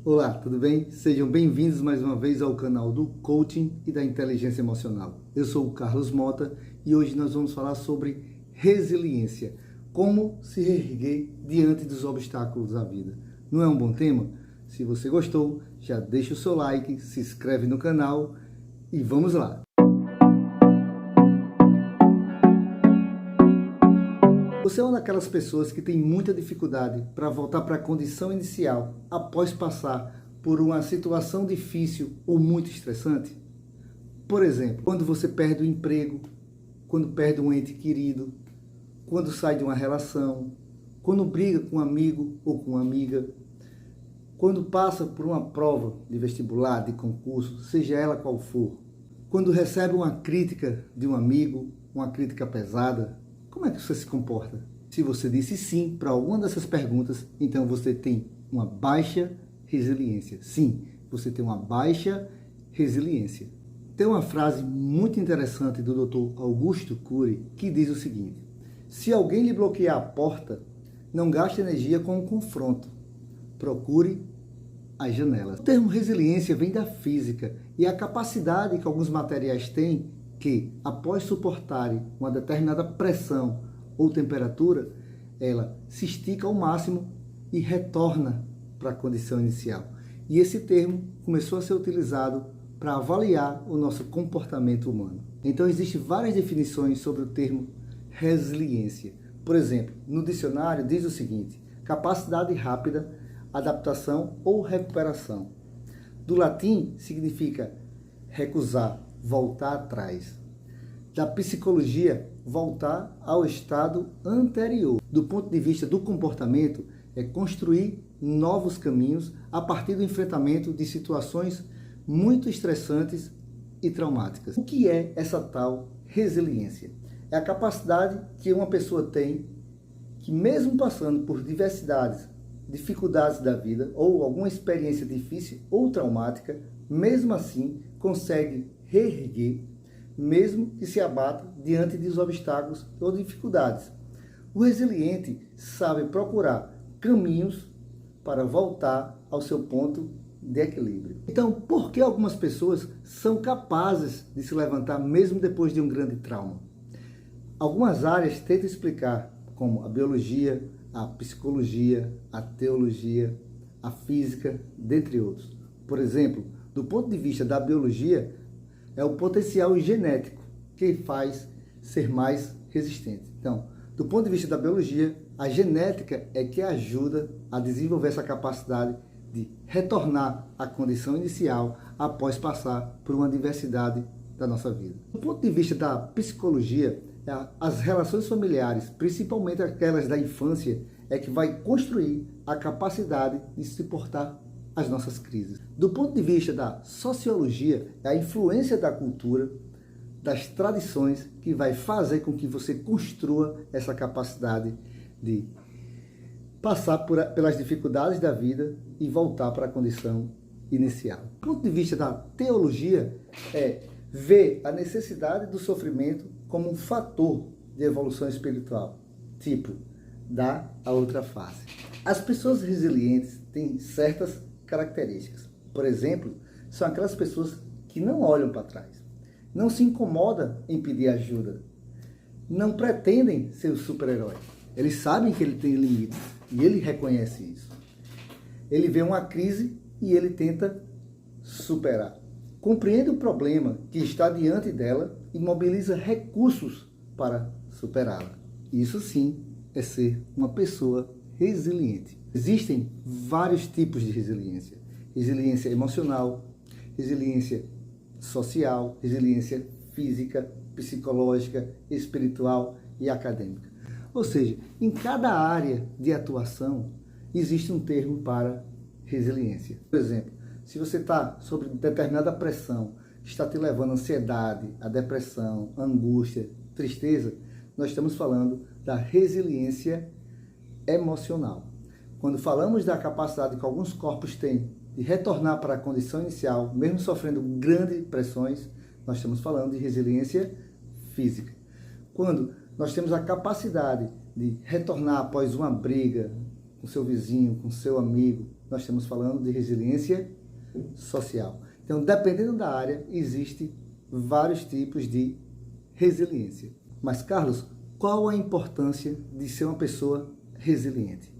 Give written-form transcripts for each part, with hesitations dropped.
Olá, tudo bem? Sejam bem-vindos mais uma vez ao canal do Coaching e da Inteligência Emocional. Eu sou o Carlos Mota e hoje nós vamos falar sobre resiliência, como se reerguer diante dos obstáculos da vida. Não é um bom tema? Se você gostou, já deixa o seu like, se inscreve no canal e vamos lá! Você é uma daquelas pessoas que tem muita dificuldade para voltar para a condição inicial após passar por uma situação difícil ou muito estressante? Por exemplo, quando você perde o emprego, quando perde um ente querido, quando sai de uma relação, quando briga com um amigo ou com uma amiga, quando passa por uma prova de vestibular, de concurso, seja ela qual for, quando recebe uma crítica de um amigo, uma crítica pesada, como é que você se comporta? Se você disse sim para alguma dessas perguntas, então você tem uma baixa resiliência. Sim, você tem uma baixa resiliência. Tem uma frase muito interessante do Dr. Augusto Cury que diz o seguinte: se alguém lhe bloquear a porta, não gaste energia com o confronto. Procure as janelas. O termo resiliência vem da física e a capacidade que alguns materiais têm que, após suportarem uma determinada pressão ou temperatura, ela se estica ao máximo e retorna para a condição inicial. E esse termo começou a ser utilizado para avaliar o nosso comportamento humano. Então existem várias definições sobre o termo resiliência. Por exemplo, no dicionário diz o seguinte: capacidade rápida, adaptação ou recuperação. Do latim significa recusar, voltar atrás. Da psicologia, voltar ao estado anterior. Do ponto de vista do comportamento, é construir novos caminhos a partir do enfrentamento de situações muito estressantes e traumáticas. O que é essa tal resiliência? É a capacidade que uma pessoa tem que, mesmo passando por dificuldades da vida ou alguma experiência difícil ou traumática, mesmo assim consegue reerguer, mesmo que se abata diante dos obstáculos ou dificuldades. O resiliente sabe procurar caminhos para voltar ao seu ponto de equilíbrio. Então, por que algumas pessoas são capazes de se levantar mesmo depois de um grande trauma? Algumas áreas tentam explicar, como a biologia, a psicologia, a teologia, a física, dentre outros. Por exemplo, do ponto de vista da biologia, é o potencial genético que faz ser mais resistente. Então, do ponto de vista da biologia, a genética é que ajuda a desenvolver essa capacidade de retornar à condição inicial após passar por uma adversidade da nossa vida. Do ponto de vista da psicologia, as relações familiares, principalmente aquelas da infância, é que vai construir a capacidade de suportar as nossas crises. Do ponto de vista da sociologia, é a influência da cultura, das tradições, que vai fazer com que você construa essa capacidade de passar pelas dificuldades da vida e voltar para a condição inicial. Do ponto de vista da teologia, é ver a necessidade do sofrimento como um fator de evolução espiritual, tipo, dá a outra face. As pessoas resilientes têm certas características. Por exemplo, são aquelas pessoas que não olham para trás, não se incomodam em pedir ajuda, não pretendem ser o super-herói. Eles sabem que ele tem limites e ele reconhece isso. Ele vê uma crise e ele tenta superar. Compreende o problema que está diante dela e mobiliza recursos para superá-la. Isso sim é ser uma pessoa resiliente. Existem vários tipos de resiliência. Resiliência emocional, resiliência social, resiliência física, psicológica, espiritual e acadêmica. Ou seja, em cada área de atuação existe um termo para resiliência. Por exemplo, se você está sob determinada pressão, está te levando a ansiedade, a depressão, a angústia, tristeza, nós estamos falando da resiliência emocional. Quando falamos da capacidade que alguns corpos têm de retornar para a condição inicial, mesmo sofrendo grandes pressões, nós estamos falando de resiliência física. Quando nós temos a capacidade de retornar após uma briga com seu vizinho, com seu amigo. Nós estamos falando de resiliência social. Então, dependendo da área, existem vários tipos de resiliência. Mas, Carlos, qual a importância de ser uma pessoa resiliente?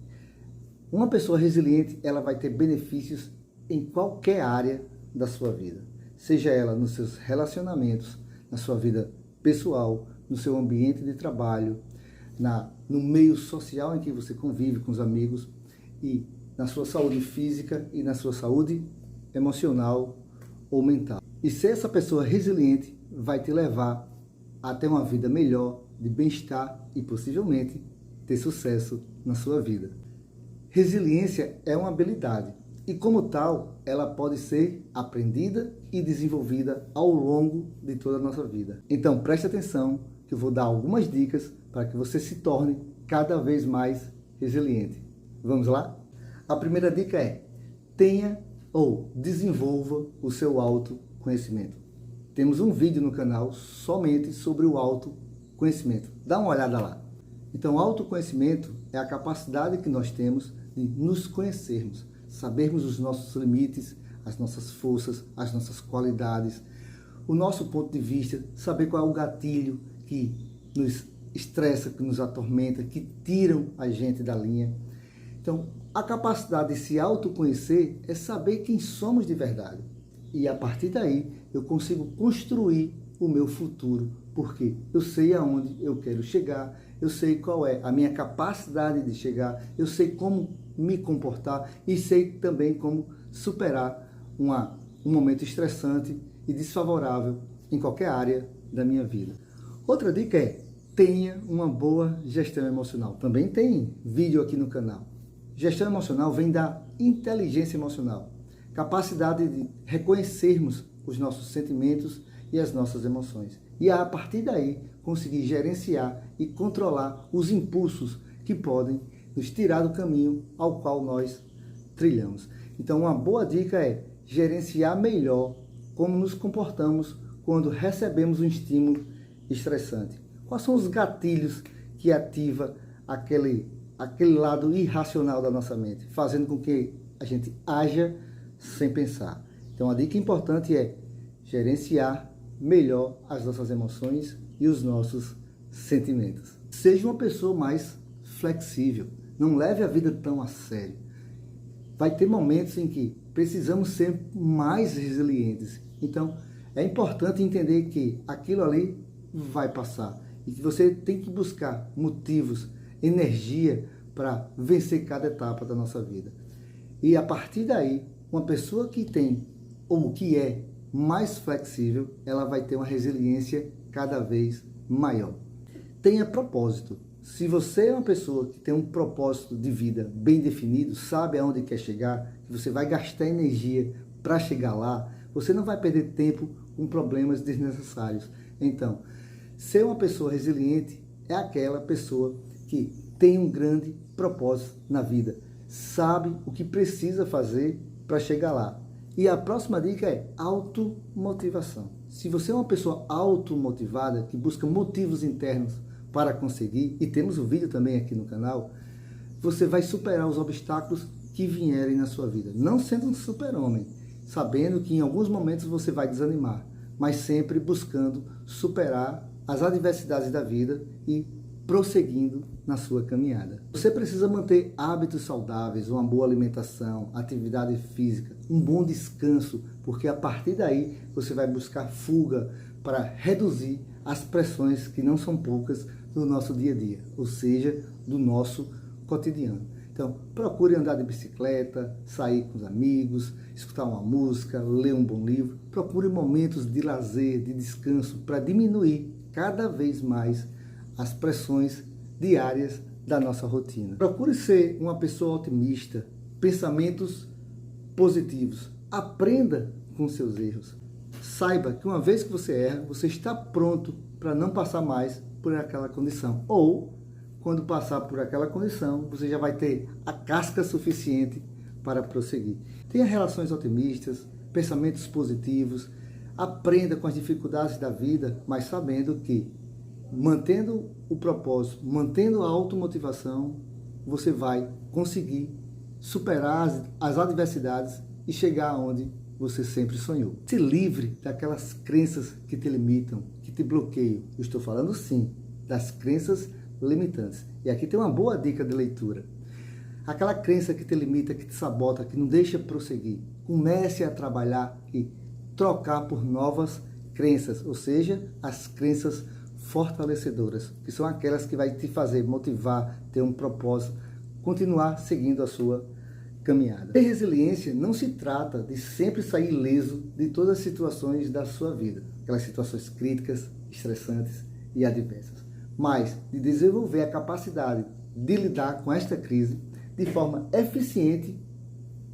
Uma pessoa resiliente, ela vai ter benefícios em qualquer área da sua vida. Seja ela nos seus relacionamentos, na sua vida pessoal, no seu ambiente de trabalho, no meio social em que você convive com os amigos e na sua saúde física e na sua saúde emocional ou mental. E ser essa pessoa resiliente vai te levar a ter uma vida melhor, de bem-estar e possivelmente ter sucesso na sua vida. Resiliência é uma habilidade e, como tal, ela pode ser aprendida e desenvolvida ao longo de toda a nossa vida. Então, preste atenção que eu vou dar algumas dicas para que você se torne cada vez mais resiliente. Vamos lá? A primeira dica é: tenha ou desenvolva o seu autoconhecimento. Temos um vídeo no canal somente sobre o autoconhecimento. Dá uma olhada lá. Então, autoconhecimento é a capacidade que nós temos de nos conhecermos, sabermos os nossos limites, as nossas forças, as nossas qualidades, o nosso ponto de vista, saber qual é o gatilho que nos estressa, que nos atormenta, que tiram a gente da linha. Então, a capacidade de se autoconhecer é saber quem somos de verdade. E a partir daí, eu consigo construir o meu futuro, porque eu sei aonde eu quero chegar, eu sei qual é a minha capacidade de chegar, eu sei como me comportar e sei também como superar um momento estressante e desfavorável em qualquer área da minha vida. Outra dica é: tenha uma boa gestão emocional. Também tem vídeo aqui no canal. Gestão emocional vem da inteligência emocional, capacidade de reconhecermos os nossos sentimentos e as nossas emoções. E a partir daí, conseguir gerenciar e controlar os impulsos que podem nos tirar do caminho ao qual nós trilhamos. Então, uma boa dica é gerenciar melhor como nos comportamos quando recebemos um estímulo estressante. Quais são os gatilhos que ativa aquele lado irracional da nossa mente, fazendo com que a gente haja sem pensar. Então, a dica importante é gerenciar melhor as nossas emoções e os nossos sentimentos. Seja uma pessoa mais flexível. Não leve a vida tão a sério. Vai ter momentos em que precisamos ser mais resilientes. Então, é importante entender que aquilo ali vai passar e que você tem que buscar motivos, energia para vencer cada etapa da nossa vida. E a partir daí, uma pessoa que tem ou que é mais flexível, ela vai ter uma resiliência cada vez maior. Tenha propósito. Se você é uma pessoa que tem um propósito de vida bem definido, sabe aonde quer chegar, que você vai gastar energia para chegar lá, você não vai perder tempo com problemas desnecessários. Então, ser uma pessoa resiliente é aquela pessoa que tem um grande propósito na vida, sabe o que precisa fazer para chegar lá. E a próxima dica é automotivação. Se você é uma pessoa automotivada, que busca motivos internos para conseguir, e temos um vídeo também aqui no canal, você vai superar os obstáculos que vierem na sua vida. Não sendo um super-homem, sabendo que em alguns momentos você vai desanimar, mas sempre buscando superar as adversidades da vida e prosseguindo na sua caminhada. Você precisa manter hábitos saudáveis, uma boa alimentação, atividade física, um bom descanso, porque a partir daí você vai buscar fuga para reduzir as pressões, que não são poucas, do nosso dia a dia, ou seja, do nosso cotidiano. Então, procure andar de bicicleta, sair com os amigos, escutar uma música, ler um bom livro. Procure momentos de lazer, de descanso, para diminuir cada vez mais as pressões diárias da nossa rotina. Procure ser uma pessoa otimista, pensamentos positivos. Aprenda com seus erros. Saiba que uma vez que você erra, você está pronto para não passar mais por aquela condição. Ou, quando passar por aquela condição, você já vai ter a casca suficiente para prosseguir. Tenha relações otimistas, pensamentos positivos, aprenda com as dificuldades da vida, mas sabendo que, mantendo o propósito, mantendo a automotivação, você vai conseguir superar as adversidades e chegar aonde você sempre sonhou. Se livre daquelas crenças que te limitam, que te bloqueiam. Eu estou falando sim das crenças limitantes. E aqui tem uma boa dica de leitura. Aquela crença que te limita, que te sabota, que não deixa prosseguir. Comece a trabalhar e trocar por novas crenças, ou seja, as crenças fortalecedoras, que são aquelas que vai te fazer motivar, ter um propósito, continuar seguindo a sua caminhada. Ter resiliência não se trata de sempre sair ileso de todas as situações da sua vida, aquelas situações críticas, estressantes e adversas, mas de desenvolver a capacidade de lidar com esta crise de forma eficiente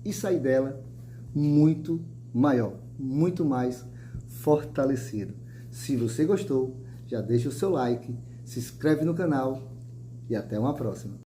e sair dela muito maior, muito mais fortalecido. Se você gostou, já deixa o seu like, se inscreve no canal e até uma próxima.